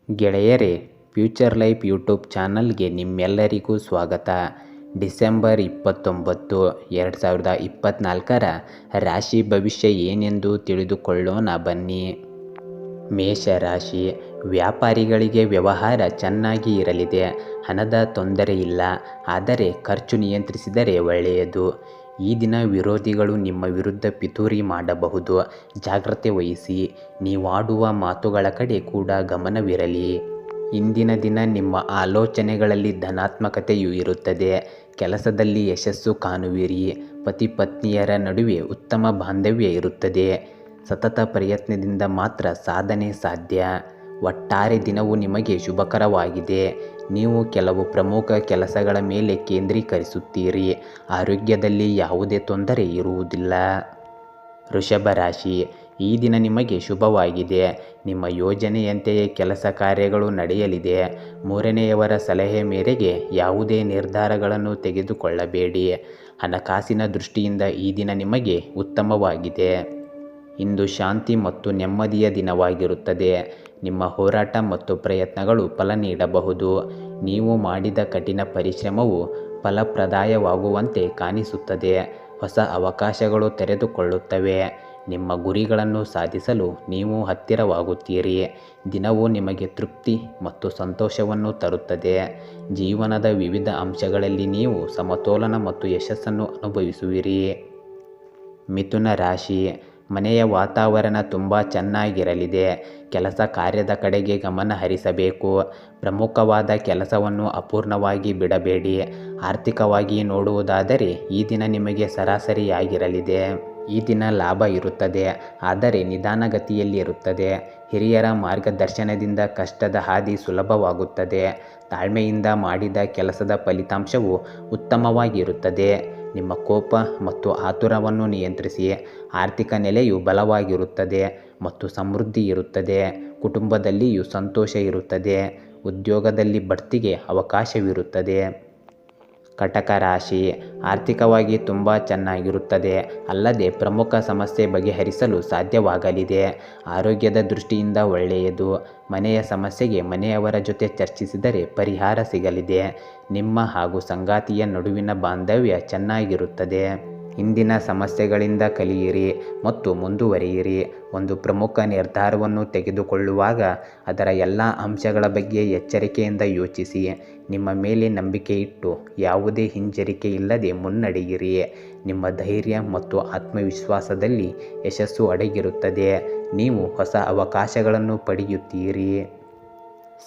ಗೆಳೆಯರೇ, future life YouTube ಚಾನಲ್ಗೆ ನಿಮ್ಮೆಲ್ಲರಿಗೂ ಸ್ವಾಗತ. ಡಿಸೆಂಬರ್ 29, 2024 ರಾಶಿ ಭವಿಷ್ಯ ಏನೆಂದು ತಿಳಿದುಕೊಳ್ಳೋಣ ಬನ್ನಿ. ಮೇಷರಾಶಿ, ವ್ಯಾಪಾರಿಗಳಿಗೆ ವ್ಯವಹಾರ ಚೆನ್ನಾಗಿ ಇರಲಿದೆ. ಹಣದ ತೊಂದರೆ ಇಲ್ಲ, ಆದರೆ ಖರ್ಚು ನಿಯಂತ್ರಿಸಿದರೆ ಒಳ್ಳೆಯದು. ಈ ದಿನ ವಿರೋಧಿಗಳು ನಿಮ್ಮ ವಿರುದ್ಧ ಪಿತೂರಿ ಮಾಡಬಹುದು, ಜಾಗ್ರತೆ ವಹಿಸಿ. ನೀವಾಡುವ ಮಾತುಗಳ ಕಡೆ ಕೂಡ ಗಮನವಿರಲಿ. ಇಂದಿನ ದಿನ ನಿಮ್ಮ ಆಲೋಚನೆಗಳಲ್ಲಿ ಧನಾತ್ಮಕತೆಯೂ ಇರುತ್ತದೆ. ಕೆಲಸದಲ್ಲಿ ಯಶಸ್ಸು ಕಾಣುವಿರಿ. ಪತಿ ಪತ್ನಿಯರ ನಡುವೆ ಉತ್ತಮ ಬಾಂಧವ್ಯ ಇರುತ್ತದೆ. ಸತತ ಪ್ರಯತ್ನದಿಂದ ಮಾತ್ರ ಸಾಧನೆ ಸಾಧ್ಯ. ಒಟ್ಟಾರೆ ದಿನವು ನಿಮಗೆ ಶುಭಕರವಾಗಿದೆ. ನೀವು ಕೆಲವು ಪ್ರಮುಖ ಕೆಲಸಗಳ ಮೇಲೆ ಕೇಂದ್ರೀಕರಿಸುತ್ತೀರಿ. ಆರೋಗ್ಯದಲ್ಲಿ ಯಾವುದೇ ತೊಂದರೆ ಇರುವುದಿಲ್ಲ. ವೃಷಭ ರಾಶಿ, ಈ ದಿನ ನಿಮಗೆ ಶುಭವಾಗಿದೆ. ನಿಮ್ಮ ಯೋಜನೆಯಂತೆಯೇ ಕೆಲಸ ಕಾರ್ಯಗಳು ನಡೆಯಲಿದೆ. ಮೂರನೆಯವರ ಸಲಹೆ ಮೇರೆಗೆ ಯಾವುದೇ ನಿರ್ಧಾರಗಳನ್ನು ತೆಗೆದುಕೊಳ್ಳಬೇಡಿ. ಹಣಕಾಸಿನ ದೃಷ್ಟಿಯಿಂದ ಈ ದಿನ ನಿಮಗೆ ಉತ್ತಮವಾಗಿದೆ. ಇಂದು ಶಾಂತಿ ಮತ್ತು ನೆಮ್ಮದಿಯ ದಿನವಾಗಿರುತ್ತದೆ. ನಿಮ್ಮ ಹೋರಾಟ ಮತ್ತು ಪ್ರಯತ್ನಗಳು ಫಲ ನೀಡಬಹುದು. ನೀವು ಮಾಡಿದ ಕಠಿಣ ಪರಿಶ್ರಮವು ಫಲಪ್ರದಾಯವಾಗುವಂತೆ ಕಾಣಿಸುತ್ತದೆ. ಹೊಸ ಅವಕಾಶಗಳು ತೆರೆದುಕೊಳ್ಳುತ್ತವೆ. ನಿಮ್ಮ ಗುರಿಗಳನ್ನು ಸಾಧಿಸಲು ನೀವು ಹತ್ತಿರವಾಗುತ್ತೀರಿ. ದಿನವು ನಿಮಗೆ ತೃಪ್ತಿ ಮತ್ತು ಸಂತೋಷವನ್ನು ತರುತ್ತದೆ. ಜೀವನದ ವಿವಿಧ ಅಂಶಗಳಲ್ಲಿ ನೀವು ಸಮತೋಲನ ಮತ್ತು ಯಶಸ್ಸನ್ನು ಅನುಭವಿಸುವಿರಿ. ಮಿಥುನ ರಾಶಿ, ಮನೆಯ ವಾತಾವರಣ ತುಂಬ ಚೆನ್ನಾಗಿರಲಿದೆ. ಕೆಲಸ ಕಾರ್ಯದ ಕಡೆಗೆ ಗಮನ ಹರಿಸಬೇಕು. ಪ್ರಮುಖವಾದ ಕೆಲಸವನ್ನು ಅಪೂರ್ಣವಾಗಿ ಬಿಡಬೇಡಿ. ಆರ್ಥಿಕವಾಗಿ ನೋಡುವುದಾದರೆ ಈ ದಿನ ನಿಮಗೆ ಸರಾಸರಿಯಾಗಿರಲಿದೆ. ಈ ದಿನ ಲಾಭ ಇರುತ್ತದೆ, ಆದರೆ ನಿಧಾನಗತಿಯಲ್ಲಿ ಇರುತ್ತದೆ. ಹಿರಿಯರ ಮಾರ್ಗದರ್ಶನದಿಂದ ಕಷ್ಟದ ಹಾದಿ ಸುಲಭವಾಗುತ್ತದೆ. ತಾಳ್ಮೆಯಿಂದ ಮಾಡಿದ ಕೆಲಸದ ಫಲಿತಾಂಶವು ಉತ್ತಮವಾಗಿರುತ್ತದೆ. ನಿಮ್ಮ ಕೋಪ ಮತ್ತು ಆತುರವನ್ನು ನಿಯಂತ್ರಿಸಿ. ಆರ್ಥಿಕ ನೆಲೆಯು ಬಲವಾಗಿರುತ್ತದೆ ಮತ್ತು ಸಮೃದ್ಧಿ ಇರುತ್ತದೆ. ಕುಟುಂಬದಲ್ಲಿಯೂ ಸಂತೋಷ ಇರುತ್ತದೆ. ಉದ್ಯೋಗದಲ್ಲಿ ಬಡ್ತಿಗೆ ಅವಕಾಶವಿರುತ್ತದೆ. ಕಟಕ ರಾಶಿ, ಆರ್ಥಿಕವಾಗಿ ತುಂಬ ಚೆನ್ನಾಗಿರುತ್ತದೆ, ಅಲ್ಲದೆ ಪ್ರಮುಖ ಸಮಸ್ಯೆ ಬಗೆಹರಿಸಲು ಸಾಧ್ಯವಾಗಲಿದೆ. ಆರೋಗ್ಯದ ದೃಷ್ಟಿಯಿಂದ ಒಳ್ಳೆಯದು. ಮನೆಯ ಸಮಸ್ಯೆಗೆ ಮನೆಯವರ ಜೊತೆ ಚರ್ಚಿಸಿದರೆ ಪರಿಹಾರ ಸಿಗಲಿದೆ. ನಿಮ್ಮ ಹಾಗೂ ಸಂಗಾತಿಯ ನಡುವಿನ ಬಾಂಧವ್ಯ ಚೆನ್ನಾಗಿರುತ್ತದೆ. ಇಂದಿನ ಸಮಸ್ಯೆಗಳಿಂದ ಕಲಿಯಿರಿ ಮತ್ತು ಮುಂದುವರಿಯಿರಿ. ಒಂದು ಪ್ರಮುಖ ನಿರ್ಧಾರವನ್ನು ತೆಗೆದುಕೊಳ್ಳುವಾಗ ಅದರ ಎಲ್ಲ ಅಂಶಗಳ ಬಗ್ಗೆ ಎಚ್ಚರಿಕೆಯಿಂದ ಯೋಚಿಸಿ. ನಿಮ್ಮ ಮೇಲೆ ನಂಬಿಕೆ ಇಟ್ಟು ಯಾವುದೇ ಹಿಂಜರಿಕೆ ಇಲ್ಲದೆ ಮುನ್ನಡೆಯಿರಿ. ನಿಮ್ಮ ಧೈರ್ಯ ಮತ್ತು ಆತ್ಮವಿಶ್ವಾಸದಲ್ಲಿ ಯಶಸ್ಸು ಅಡಗಿರುತ್ತದೆ. ನೀವು ಹೊಸ ಅವಕಾಶಗಳನ್ನು ಪಡೆಯುತ್ತೀರಿ.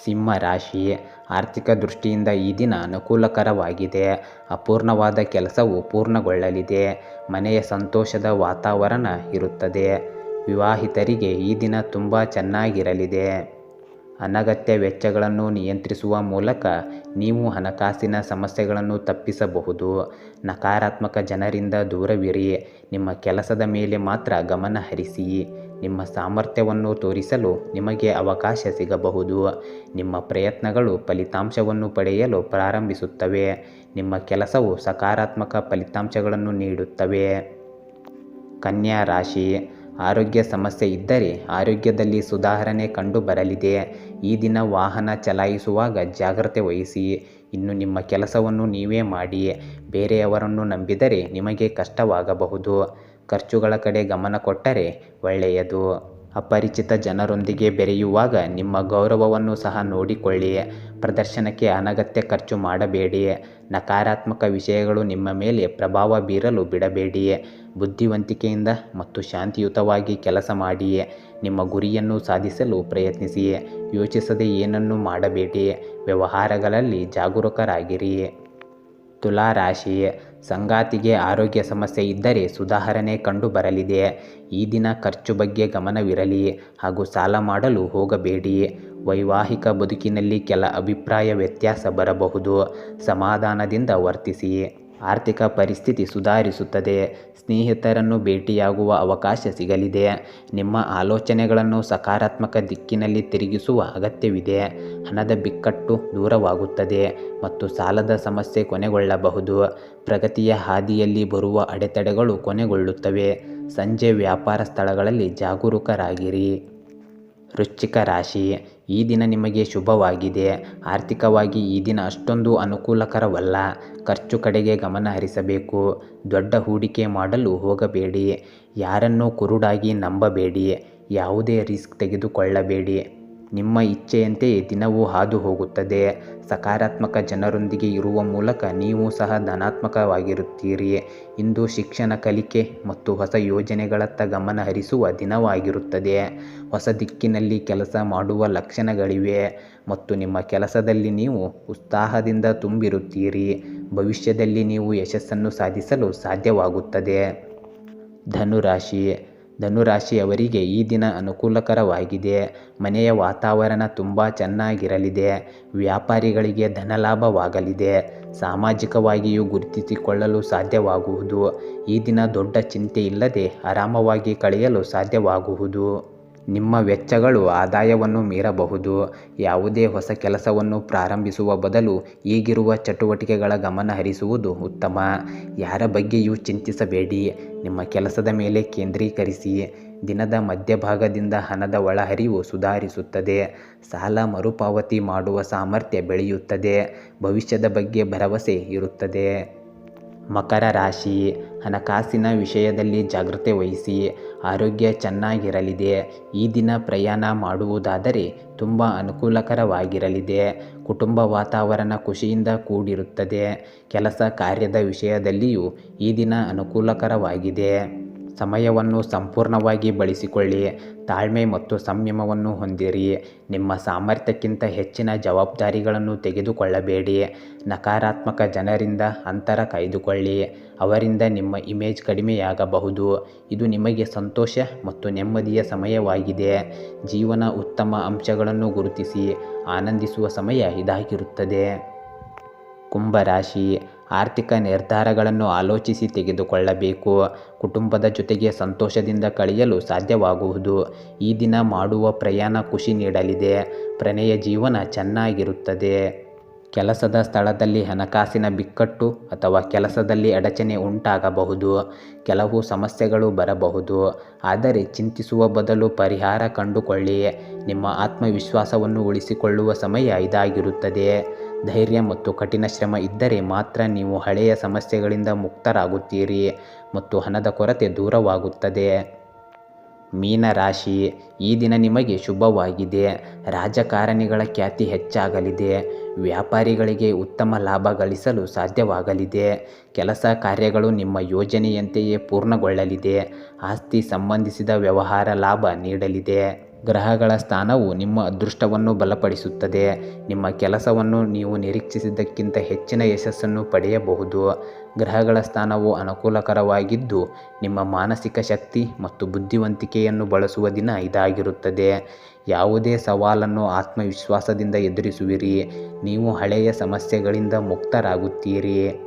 ಸಿಂಹ ರಾಶಿ, ಆರ್ಥಿಕ ದೃಷ್ಟಿಯಿಂದ ಈ ದಿನ ಅನುಕೂಲಕರವಾಗಿದೆ. ಅಪೂರ್ಣವಾದ ಕೆಲಸವು ಪೂರ್ಣಗೊಳ್ಳಲಿದೆ. ಮನೆಯ ಸಂತೋಷದ ವಾತಾವರಣ ಇರುತ್ತದೆ. ವಿವಾಹಿತರಿಗೆ ಈ ದಿನ ತುಂಬ ಚೆನ್ನಾಗಿರಲಿದೆ. ಅನಗತ್ಯ ವೆಚ್ಚಗಳನ್ನು ನಿಯಂತ್ರಿಸುವ ಮೂಲಕ ನೀವು ಹಣಕಾಸಿನ ಸಮಸ್ಯೆಗಳನ್ನು ತಪ್ಪಿಸಬಹುದು. ನಕಾರಾತ್ಮಕ ಜನರಿಂದ ದೂರವಿರಿ. ನಿಮ್ಮ ಕೆಲಸದ ಮೇಲೆ ಮಾತ್ರ ಗಮನ ಹರಿಸಿ. ನಿಮ್ಮ ಸಾಮರ್ಥ್ಯವನ್ನು ತೋರಿಸಲು ನಿಮಗೆ ಅವಕಾಶ ಸಿಗಬಹುದು. ನಿಮ್ಮ ಪ್ರಯತ್ನಗಳು ಫಲಿತಾಂಶವನ್ನು ಪಡೆಯಲು ಪ್ರಾರಂಭಿಸುತ್ತವೆ. ನಿಮ್ಮ ಕೆಲಸವು ಸಕಾರಾತ್ಮಕ ಫಲಿತಾಂಶಗಳನ್ನು ನೀಡುತ್ತವೆ. ಕನ್ಯಾ ರಾಶಿ, ಆರೋಗ್ಯ ಸಮಸ್ಯೆ ಇದ್ದರೆ ಆರೋಗ್ಯದಲ್ಲಿ ಸುಧಾರಣೆ ಕಂಡುಬರಲಿದೆ. ಈ ದಿನ ವಾಹನ ಚಲಾಯಿಸುವಾಗ ಜಾಗ್ರತೆ ವಹಿಸಿ. ಇನ್ನು ನಿಮ್ಮ ಕೆಲಸವನ್ನು ನೀವೇ ಮಾಡಿ. ಬೇರೆಯವರನ್ನು ನಂಬಿದರೆ ನಿಮಗೆ ಕಷ್ಟವಾಗಬಹುದು. ಖರ್ಚುಗಳ ಕಡೆ ಗಮನ ಕೊಟ್ಟರೆ ಒಳ್ಳೆಯದು. ಅಪರಿಚಿತ ಜನರೊಂದಿಗೆ ಬೆರೆಯುವಾಗ ನಿಮ್ಮ ಗೌರವವನ್ನು ಸಹ ನೋಡಿಕೊಳ್ಳಿ. ಪ್ರದರ್ಶನಕ್ಕೆ ಅನಗತ್ಯ ಖರ್ಚು ಮಾಡಬೇಡಿ. ನಕಾರಾತ್ಮಕ ವಿಷಯಗಳು ನಿಮ್ಮ ಮೇಲೆ ಪ್ರಭಾವ ಬೀರಲು ಬಿಡಬೇಡಿ. ಬುದ್ಧಿವಂತಿಕೆಯಿಂದ ಮತ್ತು ಶಾಂತಿಯುತವಾಗಿ ಕೆಲಸ ಮಾಡಿ. ನಿಮ್ಮ ಗುರಿಯನ್ನು ಸಾಧಿಸಲು ಪ್ರಯತ್ನಿಸಿ. ಯೋಚಿಸದೆ ಏನನ್ನೂ ಮಾಡಬೇಡಿ. ವ್ಯವಹಾರಗಳಲ್ಲಿ ಜಾಗರೂಕರಾಗಿರಿ. ತುಲಾ ರಾಶಿ, ಸಂಗಾತಿಗೆ ಆರೋಗ್ಯ ಸಮಸ್ಯೆ ಇದ್ದರೆ ಸುಧಾರಣೆ ಕಂಡುಬರಲಿದೆ. ಈ ದಿನ ಖರ್ಚು ಬಗ್ಗೆ ಗಮನವಿರಲಿ ಹಾಗೂ ಸಾಲ ಮಾಡಲು ಹೋಗಬೇಡಿ. ವೈವಾಹಿಕ ಬದುಕಿನಲ್ಲಿ ಕೆಲ ಅಭಿಪ್ರಾಯ ವ್ಯತ್ಯಾಸ ಬರಬಹುದು. ಸಮಾಧಾನದಿಂದ ವರ್ತಿಸಿ. ಆರ್ಥಿಕ ಪರಿಸ್ಥಿತಿ ಸುಧಾರಿಸುತ್ತದೆ. ಸ್ನೇಹಿತರನ್ನು ಭೇಟಿಯಾಗುವ ಅವಕಾಶ ಸಿಗಲಿದೆ. ನಿಮ್ಮ ಆಲೋಚನೆಗಳನ್ನು ಸಕಾರಾತ್ಮಕ ದಿಕ್ಕಿನಲ್ಲಿ ತಿರುಗಿಸುವ ಅಗತ್ಯವಿದೆ. ಹಣದ ಬಿಕ್ಕಟ್ಟು ದೂರವಾಗುತ್ತದೆ ಮತ್ತು ಸಾಲದ ಸಮಸ್ಯೆ ಕೊನೆಗೊಳ್ಳಬಹುದು. ಪ್ರಗತಿಯ ಹಾದಿಯಲ್ಲಿ ಬರುವ ಅಡೆತಡೆಗಳು ಕೊನೆಗೊಳ್ಳುತ್ತವೆ. ಸಂಜೆ ವ್ಯಾಪಾರ ಸ್ಥಳಗಳಲ್ಲಿ ಜಾಗರೂಕರಾಗಿರಿ. ವೃಶ್ಚಿಕ ರಾಶಿ, ಈ ದಿನ ನಿಮಗೆ ಶುಭವಾಗಿದೆ. ಆರ್ಥಿಕವಾಗಿ ಈ ದಿನ ಅಷ್ಟೊಂದು ಅನುಕೂಲಕರವಲ್ಲ. ಖರ್ಚು ಕಡೆಗೆ ಗಮನ ಹರಿಸಬೇಕು. ದೊಡ್ಡ ಹೂಡಿಕೆ ಮಾಡಲು ಹೋಗಬೇಡಿ. ಯಾರನ್ನೂ ಕುರುಡಾಗಿ ನಂಬಬೇಡಿ. ಯಾವುದೇ ರಿಸ್ಕ್ ತೆಗೆದುಕೊಳ್ಳಬೇಡಿ. ನಿಮ್ಮ ಇಚ್ಛೆಯಂತೆ ದಿನವೂ ಹಾದು ಹೋಗುತ್ತದೆ. ಸಕಾರಾತ್ಮಕ ಜನರೊಂದಿಗೆ ಇರುವ ಮೂಲಕ ನೀವು ಸಹ ಧನಾತ್ಮಕವಾಗಿರುತ್ತೀರಿ. ಇಂದು ಶಿಕ್ಷಣ, ಕಲಿಕೆ ಮತ್ತು ಹೊಸ ಯೋಜನೆಗಳತ್ತ ಗಮನ ಹರಿಸುವ ದಿನವಾಗಿರುತ್ತದೆ. ಹೊಸ ದಿಕ್ಕಿನಲ್ಲಿ ಕೆಲಸ ಮಾಡುವ ಲಕ್ಷಣಗಳಿವೆ ಮತ್ತು ನಿಮ್ಮ ಕೆಲಸದಲ್ಲಿ ನೀವು ಉತ್ಸಾಹದಿಂದ ತುಂಬಿರುತ್ತೀರಿ. ಭವಿಷ್ಯದಲ್ಲಿ ನೀವು ಯಶಸ್ಸನ್ನು ಸಾಧಿಸಲು ಸಾಧ್ಯವಾಗುತ್ತದೆ. ಧನುರಾಶಿ, ಧನುರಾಶಿಯವರಿಗೆ ಈ ದಿನ ಅನುಕೂಲಕರವಾಗಿದೆ. ಮನೆಯ ವಾತಾವರಣ ತುಂಬ ಚೆನ್ನಾಗಿರಲಿದೆ. ವ್ಯಾಪಾರಿಗಳಿಗೆ ಧನಲಾಭವಾಗಲಿದೆ. ಸಾಮಾಜಿಕವಾಗಿಯೂ ಗುರುತಿಸಿಕೊಳ್ಳಲು ಸಾಧ್ಯವಾಗುವುದು. ಈ ದಿನ ದೊಡ್ಡ ಚಿಂತೆ ಇಲ್ಲದೆ ಆರಾಮವಾಗಿ ಕಳೆಯಲು ಸಾಧ್ಯವಾಗುವುದು. ನಿಮ್ಮ ವೆಚ್ಚಗಳು ಆದಾಯವನ್ನು ಮೀರಬಹುದು. ಯಾವುದೇ ಹೊಸ ಕೆಲಸವನ್ನು ಪ್ರಾರಂಭಿಸುವ ಬದಲು ಈಗಿರುವ ಚಟುವಟಿಕೆಗಳ ಗಮನ ಹರಿಸುವುದು ಉತ್ತಮ. ಯಾರ ಬಗ್ಗೆಯೂ ಚಿಂತಿಸಬೇಡಿ. ನಿಮ್ಮ ಕೆಲಸದ ಮೇಲೆ ಕೇಂದ್ರೀಕರಿಸಿ. ದಿನದ ಮಧ್ಯಭಾಗದಿಂದ ಹಣದ ಒಳಹರಿವು ಸುಧಾರಿಸುತ್ತದೆ. ಸಾಲ ಮರುಪಾವತಿ ಮಾಡುವ ಸಾಮರ್ಥ್ಯ ಬೆಳೆಯುತ್ತದೆ. ಭವಿಷ್ಯದ ಬಗ್ಗೆ ಭರವಸೆ ಇರುತ್ತದೆ. ಮಕರ ರಾಶಿ, ಹಣಕಾಸಿನ ವಿಷಯದಲ್ಲಿ ಜಾಗೃತೆ ವಹಿಸಿ. ಆರೋಗ್ಯ ಚೆನ್ನಾಗಿರಲಿದೆ. ಈ ದಿನ ಪ್ರಯಾಣ ಮಾಡುವುದಾದರೆ ತುಂಬ ಅನುಕೂಲಕರವಾಗಿರಲಿದೆ. ಕುಟುಂಬ ವಾತಾವರಣ ಖುಷಿಯಿಂದ ಕೂಡಿರುತ್ತದೆ. ಕೆಲಸ ಕಾರ್ಯದ ವಿಷಯದಲ್ಲಿಯೂ ಈ ದಿನ ಅನುಕೂಲಕರವಾಗಿದೆ. ಸಮಯವನ್ನು ಸಂಪೂರ್ಣವಾಗಿ ಬಳಸಿಕೊಳ್ಳಿ. ತಾಳ್ಮೆ ಮತ್ತು ಸಂಯಮವನ್ನು ಹೊಂದಿರಿ. ನಿಮ್ಮ ಸಾಮರ್ಥ್ಯಕ್ಕಿಂತ ಹೆಚ್ಚಿನ ಜವಾಬ್ದಾರಿಗಳನ್ನು ತೆಗೆದುಕೊಳ್ಳಬೇಡಿ. ನಕಾರಾತ್ಮಕ ಜನರಿಂದ ಅಂತರ ಕಾಯ್ದುಕೊಳ್ಳಿ. ಅವರಿಂದ ನಿಮ್ಮ ಇಮೇಜ್ ಕಡಿಮೆಯಾಗಬಹುದು. ಇದು ನಿಮಗೆ ಸಂತೋಷ ಮತ್ತು ನೆಮ್ಮದಿಯ ಸಮಯವಾಗಿದೆ. ಜೀವನ ಉತ್ತಮ ಅಂಶಗಳನ್ನು ಗುರುತಿಸಿ ಆನಂದಿಸುವ ಸಮಯ ಇದಾಗಿರುತ್ತದೆ. ಕುಂಭರಾಶಿ, ಆರ್ಥಿಕ ನಿರ್ಧಾರಗಳನ್ನು ಆಲೋಚಿಸಿ ತೆಗೆದುಕೊಳ್ಳಬೇಕು. ಕುಟುಂಬದ ಜೊತೆಗೆ ಸಂತೋಷದಿಂದ ಕಳೆಯಲು ಸಾಧ್ಯವಾಗುವುದು. ಈ ದಿನ ಮಾಡುವ ಪ್ರಯಾಣ ಖುಷಿ ನೀಡಲಿದೆ. ಪ್ರಣಯ ಜೀವನ ಚೆನ್ನಾಗಿರುತ್ತದೆ. ಕೆಲಸದ ಸ್ಥಳದಲ್ಲಿ ಹಣಕಾಸಿನ ಬಿಕ್ಕಟ್ಟು ಅಥವಾ ಕೆಲಸದಲ್ಲಿ ಅಡಚಣೆ ಉಂಟಾಗಬಹುದು. ಕೆಲವು ಸಮಸ್ಯೆಗಳು ಬರಬಹುದು. ಆದರೆ ಚಿಂತಿಸುವ ಬದಲು ಪರಿಹಾರ ಕಂಡುಕೊಳ್ಳಿ. ನಿಮ್ಮ ಆತ್ಮವಿಶ್ವಾಸವನ್ನು ಉಳಿಸಿಕೊಳ್ಳುವ ಸಮಯ ಇದಾಗಿರುತ್ತದೆ. ಧೈರ್ಯ ಮತ್ತು ಕಠಿಣ ಶ್ರಮ ಇದ್ದರೆ ಮಾತ್ರ ನೀವು ಹಳೆಯ ಸಮಸ್ಯೆಗಳಿಂದ ಮುಕ್ತರಾಗುತ್ತೀರಿ ಮತ್ತು ಹಣದ ಕೊರತೆ ದೂರವಾಗುತ್ತದೆ. ಮೀನರಾಶಿ, ಈ ದಿನ ನಿಮಗೆ ಶುಭವಾಗಿದೆ. ರಾಜಕಾರಣಿಗಳ ಖ್ಯಾತಿ ಹೆಚ್ಚಾಗಲಿದೆ. ವ್ಯಾಪಾರಿಗಳಿಗೆ ಉತ್ತಮ ಲಾಭ ಗಳಿಸಲು ಸಾಧ್ಯವಾಗಲಿದೆ. ಕೆಲಸ ಕಾರ್ಯಗಳು ನಿಮ್ಮ ಯೋಜನೆಯಂತೆಯೇ ಪೂರ್ಣಗೊಳ್ಳಲಿದೆ. ಆಸ್ತಿ ಸಂಬಂಧಿಸಿದ ವ್ಯವಹಾರ ಲಾಭ ನೀಡಲಿದೆ. ಗ್ರಹಗಳ ಸ್ಥಾನವು ನಿಮ್ಮ ಅದೃಷ್ಟವನ್ನು ಬಲಪಡಿಸುತ್ತದೆ. ನಿಮ್ಮ ಕೆಲಸವನ್ನು ನೀವು ನಿರೀಕ್ಷಿಸಿದ್ದಕ್ಕಿಂತ ಹೆಚ್ಚಿನ ಯಶಸ್ಸನ್ನು ಪಡೆಯಬಹುದು. ಗ್ರಹಗಳ ಸ್ಥಾನವು ಅನುಕೂಲಕರವಾಗಿದ್ದು ನಿಮ್ಮ ಮಾನಸಿಕ ಶಕ್ತಿ ಮತ್ತು ಬುದ್ಧಿವಂತಿಕೆಯನ್ನು ಬಳಸುವ ದಿನ ಇದಾಗಿರುತ್ತದೆ. ಯಾವುದೇ ಸವಾಲನ್ನು ಆತ್ಮವಿಶ್ವಾಸದಿಂದ ಎದುರಿಸುವಿರಿ. ನೀವು ಹಳೆಯ ಸಮಸ್ಯೆಗಳಿಂದ ಮುಕ್ತರಾಗುತ್ತೀರಿ.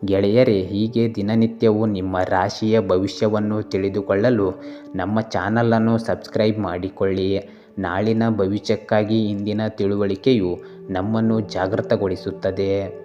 ಗೆಳೆಯರೇ, ಹೀಗೆ ದಿನನಿತ್ಯವೂ ನಿಮ್ಮ ರಾಶಿಯ ಭವಿಷ್ಯವನ್ನು ತಿಳಿದುಕೊಳ್ಳಲು ನಮ್ಮ ಚಾನಲನ್ನು ಸಬ್ಸ್ಕ್ರೈಬ್ ಮಾಡಿಕೊಳ್ಳಿ. ನಾಳಿನ ಭವಿಷ್ಯಕ್ಕಾಗಿ ಇಂದಿನ ತಿಳುವಳಿಕೆಯು ನಮ್ಮನ್ನು ಜಾಗೃತಗೊಳಿಸುತ್ತದೆ.